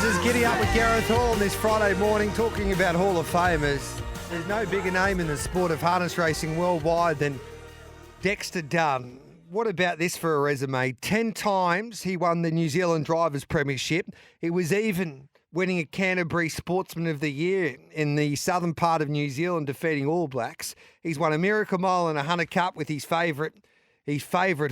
This is Giddy Up with Gareth Hall this Friday morning, talking about Hall of Famers. There's no bigger name in the sport of harness racing worldwide than Dexter Dunn. What about this for a resume? 10 times he won the New Zealand Drivers' Premiership. He was even winning a Canterbury Sportsman of the Year in the southern part of New Zealand, defeating All Blacks. He's won a Miracle Mile and a Hunter Cup with his favourite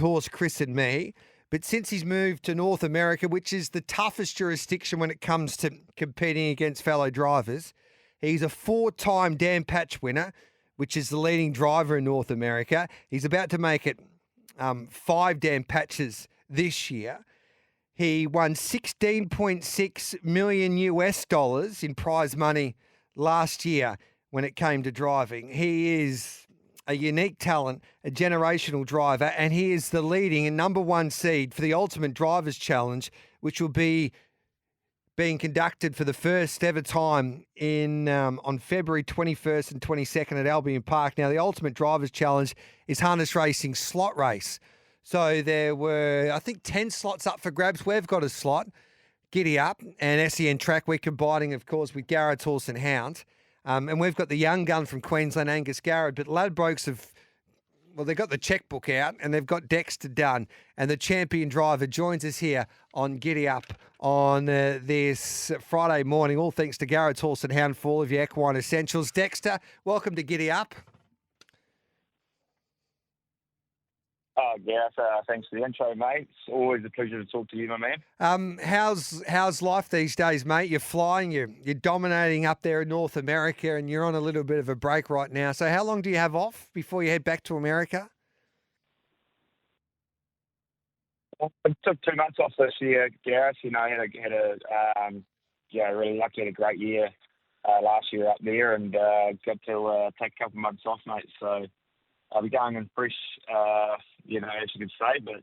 horse, Chris and Me. But since he's moved to North America, which is the toughest jurisdiction when it comes to competing against fellow drivers, he's a 4-time Dan Patch winner, which is the leading driver in North America. He's about to make it 5 Dan Patches this year. He won $16.6 million US dollars in prize money last year when it came to driving. He is a unique talent, a generational driver, and he is the leading and number 1 seed for the Ultimate Drivers Challenge, which will be being conducted for the first ever time on February 21st and 22nd at Albion Park. Now, the Ultimate Drivers Challenge is harness racing slot race. So there were, I think, 10 slots up for grabs. We've got a slot, Giddy Up, and SEN Track. We're combining, of course, with Garrett's Horse and Hound. And we've got the young gun from Queensland, Angus Garrett. But Ladbrokes they've got the checkbook out and they've got Dexter Dunn. And the champion driver joins us here on Giddy Up on this Friday morning. All thanks to Garrett's Horse and Hound for all of your equine essentials. Dexter, welcome to Giddy Up. Gareth, thanks for the intro, mate. It's always a pleasure to talk to you, my man. How's life these days, mate? You're flying, you're dominating up there in North America, and you're on a little bit of a break right now. So how long do you have off before you head back to America? I took 2 months off this year, Gareth. I really lucky, had a great year last year up there, and got to take a couple of months off, mate. So I'll be going in fresh, as you can say, but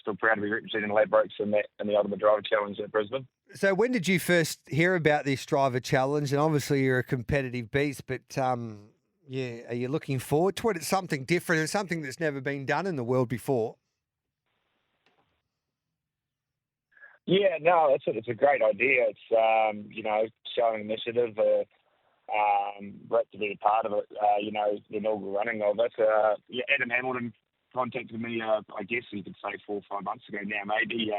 still proud to be representing Ladbrokes in the Ultimate Driver Challenge at Brisbane. So when did you first hear about this driver challenge? And obviously you're a competitive beast, but are you looking forward to it? It's something different. It's something that's never been done in the world before. Yeah, no, it's a great idea. It's showing initiative. Great to be a part of it. The inaugural running of it. Adam Hamilton contacted me, I guess you could say 4 or 5 months ago now, maybe.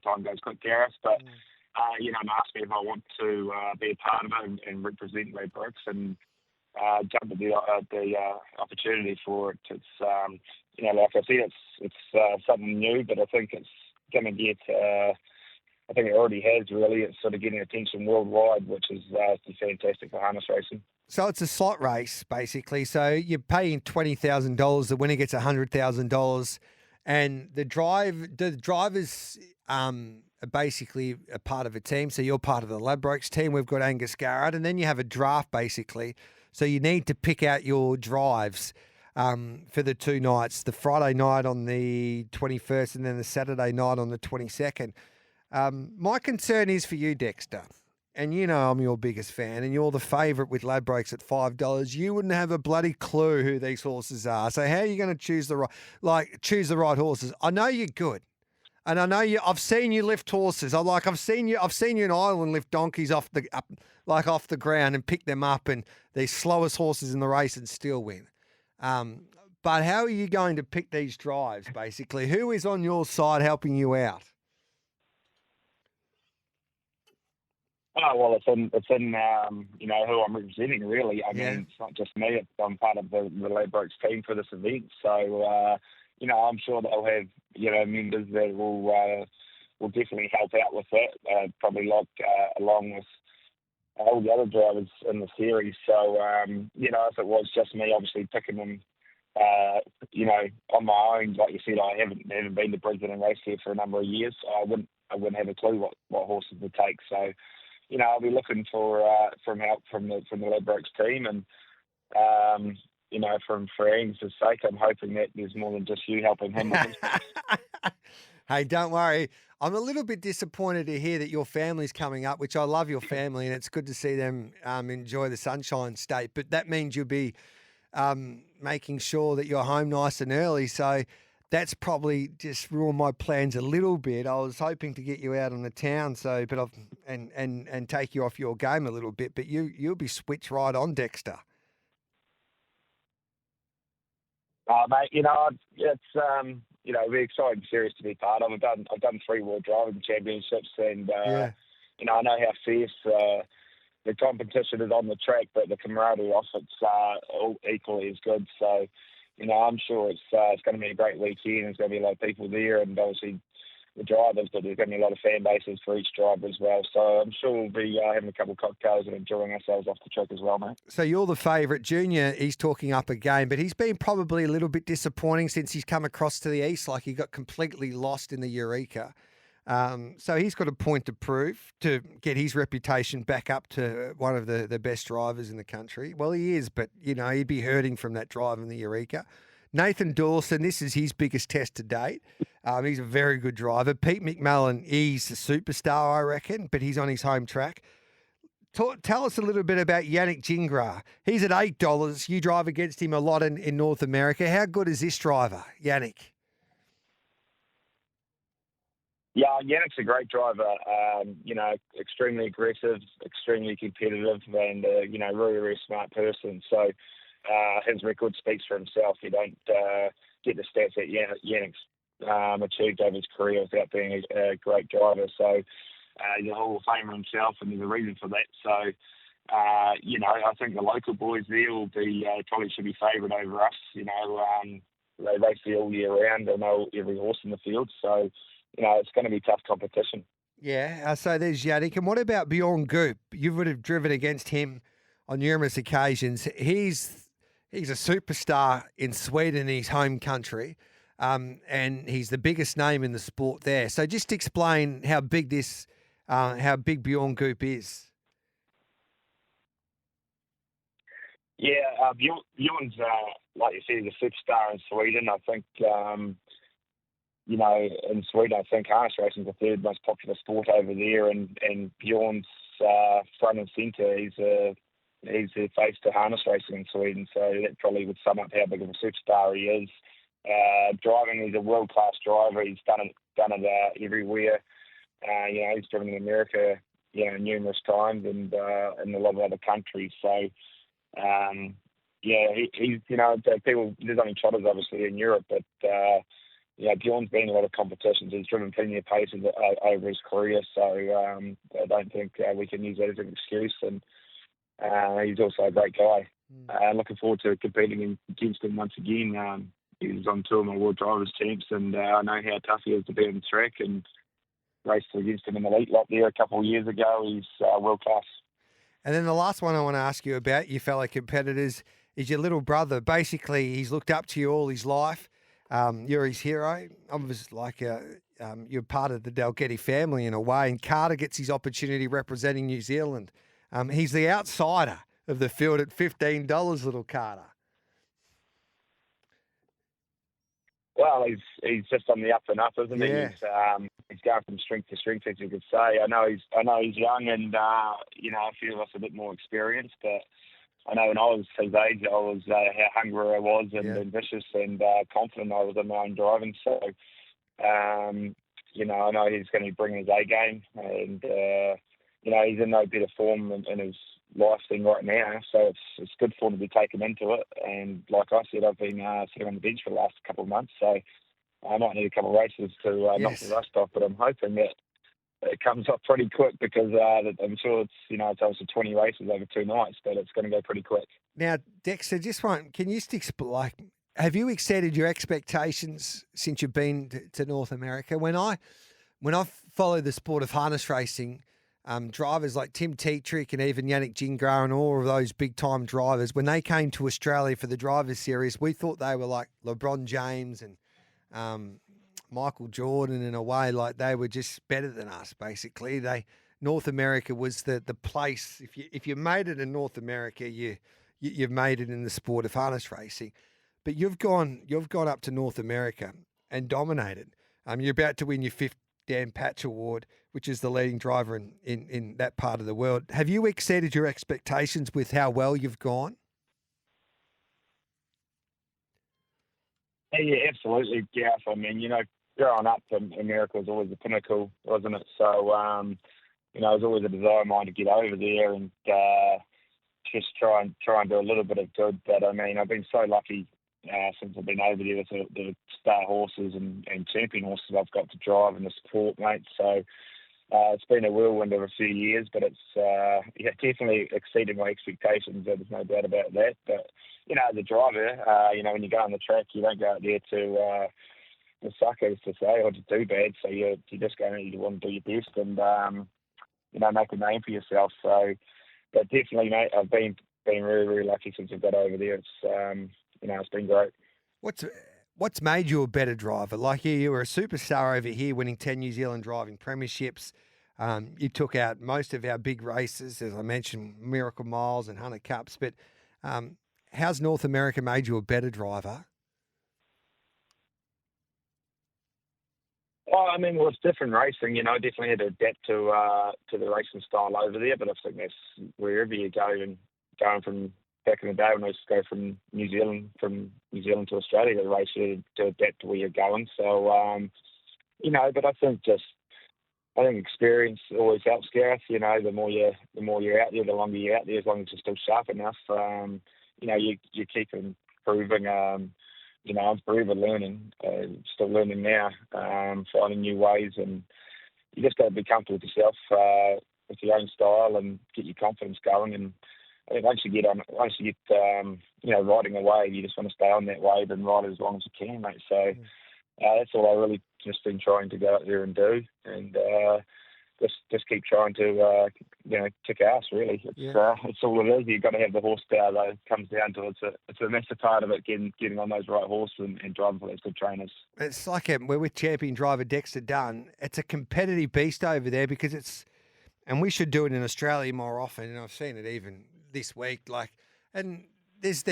Time goes quick, Gareth, but and asked me if I want to be a part of it and represent Ladbrokes, and jump at the opportunity for it. It's like I said, it's something new, but I think it's going to get. I think it already has, really. It's sort of getting attention worldwide, which is fantastic for harness racing. So it's a slot race, basically. So you're paying $20,000. The winner gets $100,000. And the drivers are basically a part of a team. So you're part of the Ladbrokes team. We've got Angus Garrett. And then you have a draft, basically. So you need to pick out your drives for the 2 nights, the Friday night on the 21st and then the Saturday night on the 22nd. My concern is for you, Dexter, and I'm your biggest fan, and you're the favourite with Ladbrokes at $5. You wouldn't have a bloody clue who these horses are. So how are you going to choose the right horses? I know you're good, and I know you. I've seen you lift horses. I've seen you in Ireland lift donkeys off the ground and pick them up, and the slowest horses in the race and still win. But how are you going to pick these drives? Basically, who is on your side helping you out? Oh, well, it's in who I'm representing, really. I mean, it's not just me. I'm part of the Ladbrokes team for this event. So, I'm sure they'll have, members that will definitely help out with that, probably along with all the other drivers in the series. So, if it was just me, obviously picking them, on my own, like you said, I haven't been to Brisbane and raced here for a number of years. So I wouldn't have a clue what horses to take. So, I'll be looking for help from the Ladbrokes team, and for Angus' sake, I'm hoping that there's more than just you helping him with his. Hey, don't worry. I'm a little bit disappointed to hear that your family's coming up, which I love your family, and it's good to see them enjoy the Sunshine State. But that means you'll be making sure that you're home nice and early. So that's probably just ruined my plans a little bit. I was hoping to get you out on the town, and take you off your game a little bit, but you'll be switched right on, Dexter. Mate, it's it'll be exciting series to be part of. I've done 3 World Driving Championships, and Yeah. I know how fierce the competition is on the track, but the camaraderie off it's all equally as good. So, I'm sure it's going to be a great weekend. There's going to be a lot of people there, and obviously the drivers, but there's going to be a lot of fan bases for each driver as well. So I'm sure we'll be having a couple of cocktails and enjoying ourselves off the track as well, mate. So you're the favourite. Junior, he's talking up a game, but he's been probably a little bit disappointing since he's come across to the east. Like, he got completely lost in the Eureka. So he's got a point to prove to get his reputation back up to one of the best drivers in the country. Well, he is, but, he'd be hurting from that drive in the Eureka. Nathan Dawson, this is his biggest test to date. He's a very good driver. Pete McMullen, he's a superstar, I reckon, but he's on his home track. Tell us a little bit about Yannick Gingras. He's at $8. You drive against him a lot in North America. How good is this driver, Yannick? Yeah, Yannick's a great driver. Extremely aggressive, extremely competitive, and really, really smart person. So his record speaks for himself. You don't get the stats that Yannick's achieved over his career without being a great driver. So he's a Hall of Famer himself, and there's a reason for that. So, I think the local boys there will be probably should be favoured over us. They race the all year round. They know every horse in the field. So, it's going to be tough competition. Yeah, so there's Yannick. And what about Bjorn Goop? You would have driven against him on numerous occasions. He's a superstar in Sweden, his home country, and he's the biggest name in the sport there. So just explain how big Bjorn Goop is. Yeah, Bjorn's, like you said, he's a superstar in Sweden. I think, in Sweden, I think harness racing is the third most popular sport over there, and Bjorn's front and centre. He's the face to harness racing in Sweden, so that probably would sum up how big of a superstar he is. Driving, he's a world-class driver. He's done it everywhere. He's driven in America, numerous times, and in a lot of other countries. So, he's, people, there's only trotters obviously in Europe, but Bjorn's been in a lot of competitions. He's driven plenty of paces over his career, so I don't think we can use that as an excuse. And he's also a great guy. Looking forward to competing against him once again. He was on 2 of my World Drivers teams, and I know how tough he is to be on the track, and raced against him in the elite lot there a couple of years ago. He's world class. And then the last one I want to ask you about, your fellow competitors, is your little brother. Basically, he's looked up to you all his life. You're his hero. Obviously, you're part of the Dalgety family in a way. And Carter gets his opportunity representing New Zealand. He's the outsider of the field at $15, little Carter. Well, he's just on the up and up, isn't he? Yeah. He's going from strength to strength, as you could say. I know he's young, and a few of us a bit more experienced, but I know when I was his age, I was how hungry I was and ambitious and confident I was in my own driving. So, I know he's going to be bringing his A game, and he's in no better form in his life than right now. So it's good for him to be taken into it. And like I said, I've been sitting on the bench for the last couple of months, so I might need a couple of races to knock the rust off. But I'm hoping that it comes off pretty quick, because I'm sure it's obviously 20 races over 2 nights, but it's going to go pretty quick. Now, Dexter, can you explain? Have you exceeded your expectations since you've been to North America? When I followed the sport of harness racing, drivers like Tim Tetrick and even Yannick Gingras and all of those big-time drivers, when they came to Australia for the Drivers' Series, we thought they were like LeBron James and Michael Jordan in a way. Like, they were just better than us, basically. North America was the place. If you made it in North America, you've made it in the sport of harness racing. But you've gone up to North America and dominated. You're about to win your 5th Dan Patch Award, which is the leading driver in that part of the world. Have you exceeded your expectations with how well you've gone? Yeah, absolutely, Gareth. I mean, growing up, America was always the pinnacle, wasn't it? So, it was always a desire of mine to get over there and just try and do a little bit of good. But I mean, I've been so lucky since I've been over there with the star horses and champion horses I've got to drive and the support, mate. So it's been a whirlwind of a few years, but it's definitely exceeded my expectations. There's no doubt about that. But as a driver, when you go on the track, you don't go out there to suck, as to say, or to do bad. So you just go and you want to do your best and make a name for yourself. So, but definitely, mate, I've been really, really lucky since I've got over there. It's been great. What's made you a better driver? Like you were a superstar over here, winning 10 New Zealand driving premierships. You took out most of our big races, as I mentioned, Miracle Miles and Hunter Cups. But how's North America made you a better driver? Well, I mean, it's different racing. I definitely had to adapt to the racing style over there. But I think that's wherever you go, and going from back in the day when I used to go from New Zealand to Australia to race, you to adapt to where you're going. So, but I think experience always helps, Gareth. The more you're out there, the longer you're out there, as long as you're still sharp enough. You keep improving. I'm forever learning, still learning now, finding new ways, and you just got to be comfortable with yourself, with your own style, and get your confidence going. And I think once you get riding a wave, you just want to stay on that wave and ride as long as you can, mate. So that's all I really just been trying to go out there and do, and just keep trying to kick ass. Really, it's all it is. You've got to have the horsepower, though. It comes down to it's a massive part of it, getting on those right horses and driving for those good trainers. It's like we're with champion driver Dexter Dunn. It's a competitive beast over there because and we should do it in Australia more often. And I've seen it even this week. And there's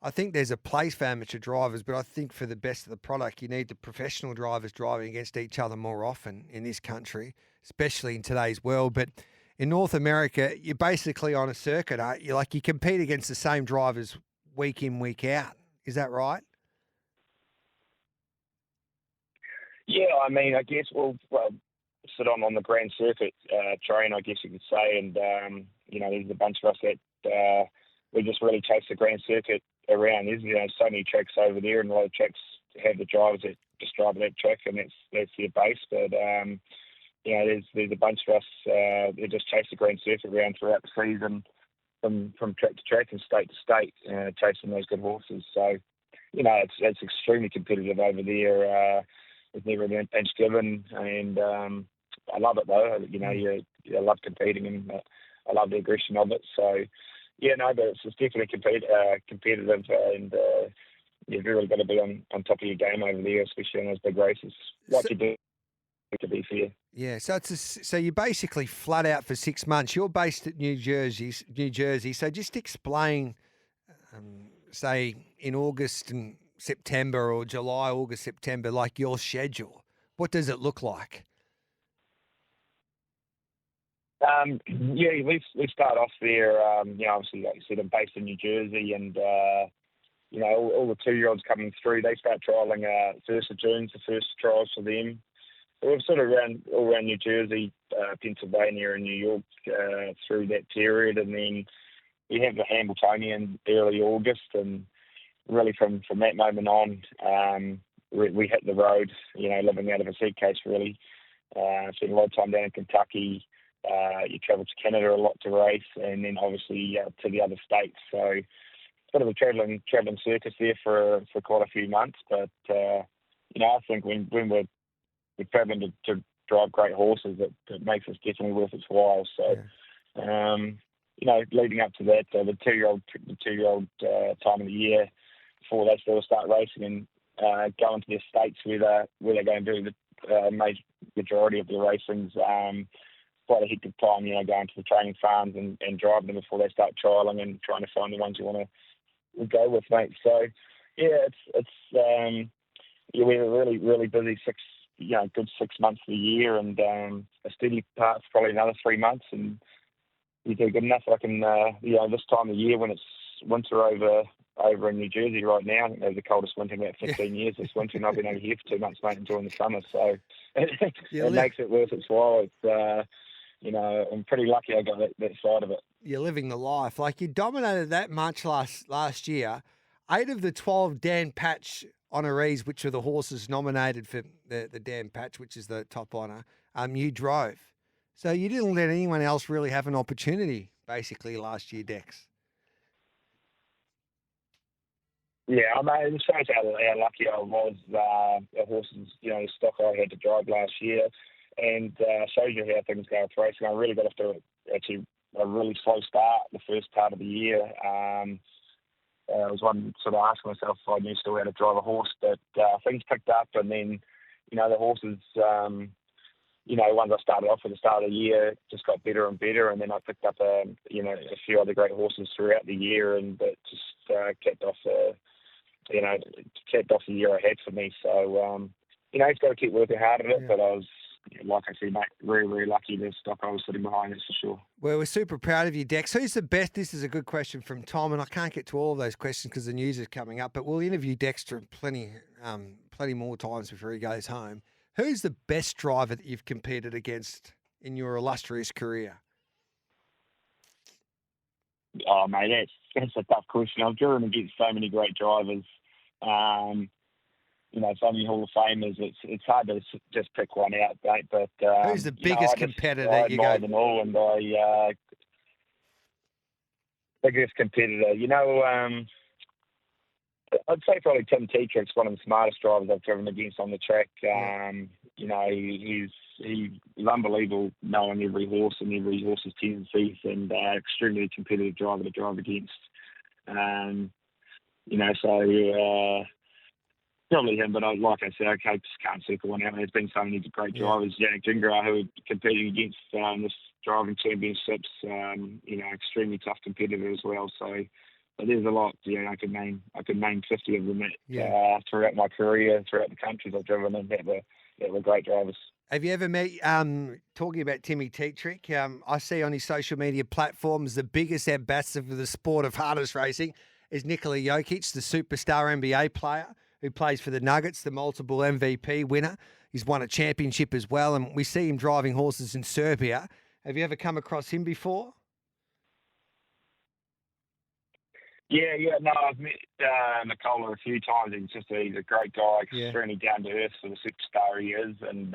I think there's a place for amateur drivers, but I think for the best of the product, you need the professional drivers driving against each other more often in this country, especially in today's world. But in North America, you're basically on a circuit, aren't you? Like you compete against the same drivers week in, week out. Is that right? Yeah, I mean, I guess we'll sit on the grand circuit train, I guess you could say, and there's a bunch of us that we just really chase the grand circuit around. There's so many tracks over there, and a lot of tracks have the drivers that just drive that track, and that's their base. But there's a bunch of us that just chase the grand circuit around throughout the season, from track to track and state to state, chasing those good horses. So it's extremely competitive over there. There's never an inch given, and I love it though. I love competing, and I love the aggression of it. So. But it's definitely competitive, and you've really got to be on top of your game over there, especially on those big races. Like you do to be fair. Yeah, so you're basically flat out for 6 months. You're based at New Jersey. So just explain, say in August and September, or July, August, September, like your schedule. What does it look like? We start off there. Obviously, like you said, I'm based in New Jersey, and all the 2-year-olds coming through, they start trialling 1st of June, the first trials for them. So we're sort of all around New Jersey, Pennsylvania, and New York through that period, and then we have the Hamiltonian early August, and really from that moment on, we hit the road. Living out of a suitcase, really. Spent a lot of time down in Kentucky. You travel to Canada a lot to race, and then obviously to the other states. So sort of a traveling circus there for quite a few months. But I think when we're traveling to drive great horses, it makes us definitely worth its while. So leading up to that, the 2-year-old time of the year before they still start racing and going to their states where they're going to do the majority of their racings. Quite a hectic time, going to the training farms and driving them before they start trialling and trying to find the ones you want to go with, mate. So, we're really, really busy good 6 months of the year, and a steady part for probably another 3 months, and you do good enough. I can, this time of year when it's winter over over in New Jersey right now. I think they're the coldest winter in about 15 years this winter, and I've been over here for 2 months, mate, enjoying the summer. So it makes it worth its while. It's, I'm pretty lucky I got that side of it. You're living the life. Like, you dominated that much last year. 8 of the 12 Dan Patch honorees, which are the horses nominated for the Dan Patch, which is the top honour, you drove. So you didn't let anyone else really have an opportunity, basically, last year, Dex. Yeah, I mean, it shows how lucky I was. The horses, the stock I had to drive last year, and shows you how things go with racing. I really got off to actually a really slow start the first part of the year. I was one sort of asking myself if I knew still how to drive a horse, but things picked up, and then, the horses, ones I started off at the start of the year just got better and better, and then I picked up, a few other great horses throughout the year, and that just kept off the year ahead for me. So, it's got to keep working hard at it, but I was, like I said, mate, very, very lucky the stock I was sitting behind, that's for sure. Well, we're super proud of you, Dex. Who's the best? This is a good question from Tom, and I can't get to all of those questions because the news is coming up, but we'll interview Dexter plenty more times before he goes home. Who's the best driver that you've competed against in your illustrious career? Oh, mate, that's a tough question. I've driven against so many great drivers. So many Hall of Famers. It's hard to just pick one out, mate. But who's the biggest competitor that you go? Them all, and biggest competitor. I'd say probably Tim Tetrick's one of the smartest drivers I've driven against on the track. He's unbelievable, knowing every horse and every horse's tendencies, and extremely competitive driver to drive against. Probably him, but like I said, I just can't circle one out. There's been so many great drivers. Yannick Gingras, who are competing against this driving championships, extremely tough competitor as well. So, but there's a lot. I could name 50 of them throughout my career, throughout the countries I've driven in that were great drivers. Have you ever met, talking about Timmy Tetrick, I see on his social media platforms the biggest ambassador for the sport of harness racing is Nikola Jokic, the superstar NBA player who plays for the Nuggets, the multiple MVP winner. He's won a championship as well, and we see him driving horses in Serbia. Have you ever come across him before? Yeah. No, I've met Nikola a few times. He's a great guy, extremely down to earth for the superstar he is, and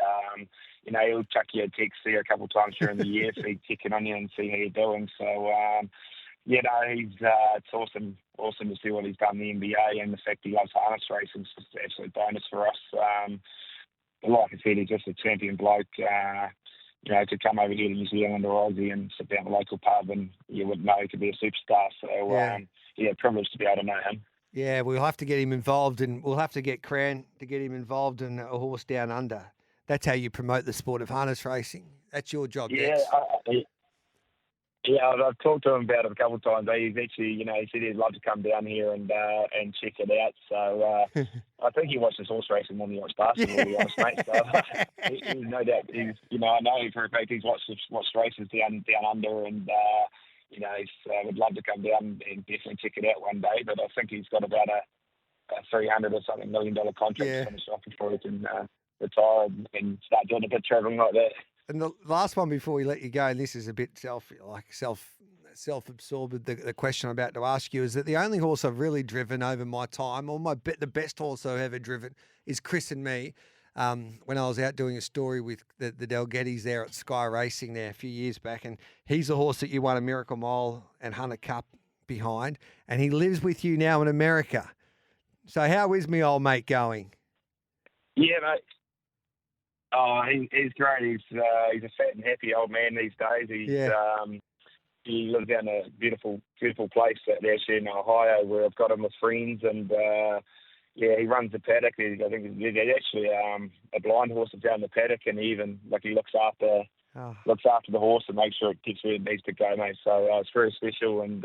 he'll chuck you a text there a couple of times during the year, so he's checking on you and see how you're doing. So it's awesome to see what he's done in the NBA, and the fact he loves harness racing is just an absolute bonus for us. Like I said, he's just a champion bloke. To come over here to New Zealand or Aussie and sit down at the local pub, and you wouldn't know he could be a superstar. So, privileged to be able to know him. Yeah, we'll have to get him involved, and we'll have to get Cran to get him involved in a horse down under. That's how you promote the sport of harness racing. That's your job, Dex. I've talked to him about it a couple of times. He's actually, he said he'd love to come down here and check it out. So I think he watches horse racing more than he watches basketball, to be honest, mate. So he's no doubt, I know for a fact he's watched races down under, and he would love to come down and definitely check it out one day. But I think he's got about a $300 or something $1 million contract to finish off before he can retire and start doing a bit of travelling like that. And the last one before we let you go, and this is a bit self-absorbed, the question I'm about to ask you, is that the only horse I've really driven over my time, or the best horse I've ever driven, is Chris and Me. When I was out doing a story with the Delgettis there at Sky Racing there a few years back, and he's the horse that you won a Miracle Mile and Hunter Cup behind, and he lives with you now in America. So how is me old mate going? Yeah, mate. Oh, he's great. He's a fat and happy old man these days. He lives down a beautiful place out there in Ohio, where I've got him with friends, and he runs the paddock. I think there's actually a blind horse that's down the paddock, and he looks after the horse and makes sure it gets where it needs to go, mate. So it's very special, and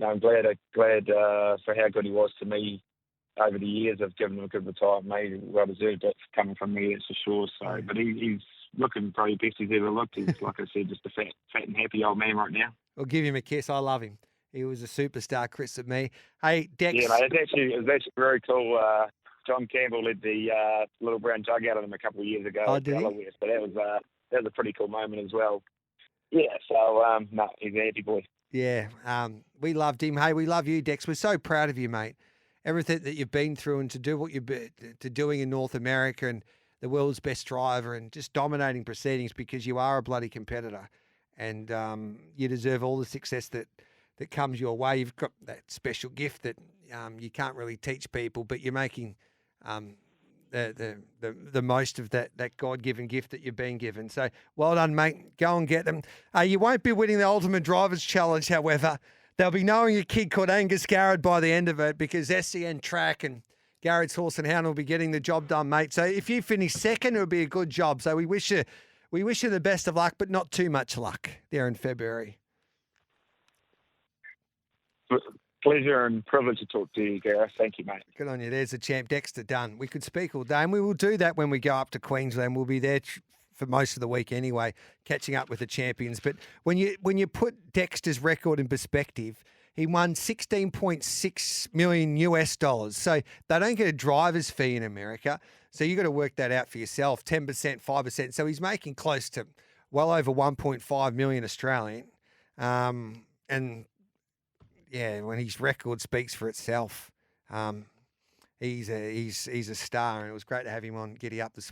I'm glad for how good he was to me over the years. I've given him a good retirement, mate. Well deserved it coming from me, that's for sure. So, but he's looking probably best he's ever looked. He's, like I said, just a fat and happy old man right now. Well, give him a kiss. I love him. He was a superstar, Chris and me. Hey, Dex. Yeah, mate, it was actually very cool. John Campbell led the Little Brown Jug out of them a couple of years ago at Did he? Delaware, so that was a pretty cool moment as well. Yeah, so no, he's a happy boy. Yeah, we loved him. Hey, we love you, Dex. We're so proud of you, mate. Everything that you've been through and to do what you're doing in North America and the world's best driver and just dominating proceedings because you are a bloody competitor and you deserve all the success that comes your way. You've got that special gift that you can't really teach people, but you're making the most of that God-given gift that you've been given. So well done, mate. Go and get them. You won't be winning the Ultimate Drivers Challenge, however. They'll be knowing a kid called Angus Garrett by the end of it because SCN Track and Garrett's Horse and Hound will be getting the job done, mate. So if you finish second, it'll be a good job. So we wish you the best of luck, but not too much luck there in February. Pleasure and privilege to talk to you, Gareth. Thank you, mate. Good on you. There's the champ, Dexter Dunn. We could speak all day, and we will do that when we go up to Queensland. We'll be there for most of the week anyway, catching up with the champions. But when you put Dexter's record in perspective, he won $16.6 million US. So they don't get a driver's fee in America. So you got to work that out for yourself, 10%, 5%. So he's making close to well over 1.5 million Australian. And yeah, when his record speaks for itself, he's a star, and it was great to have him on Giddy Up this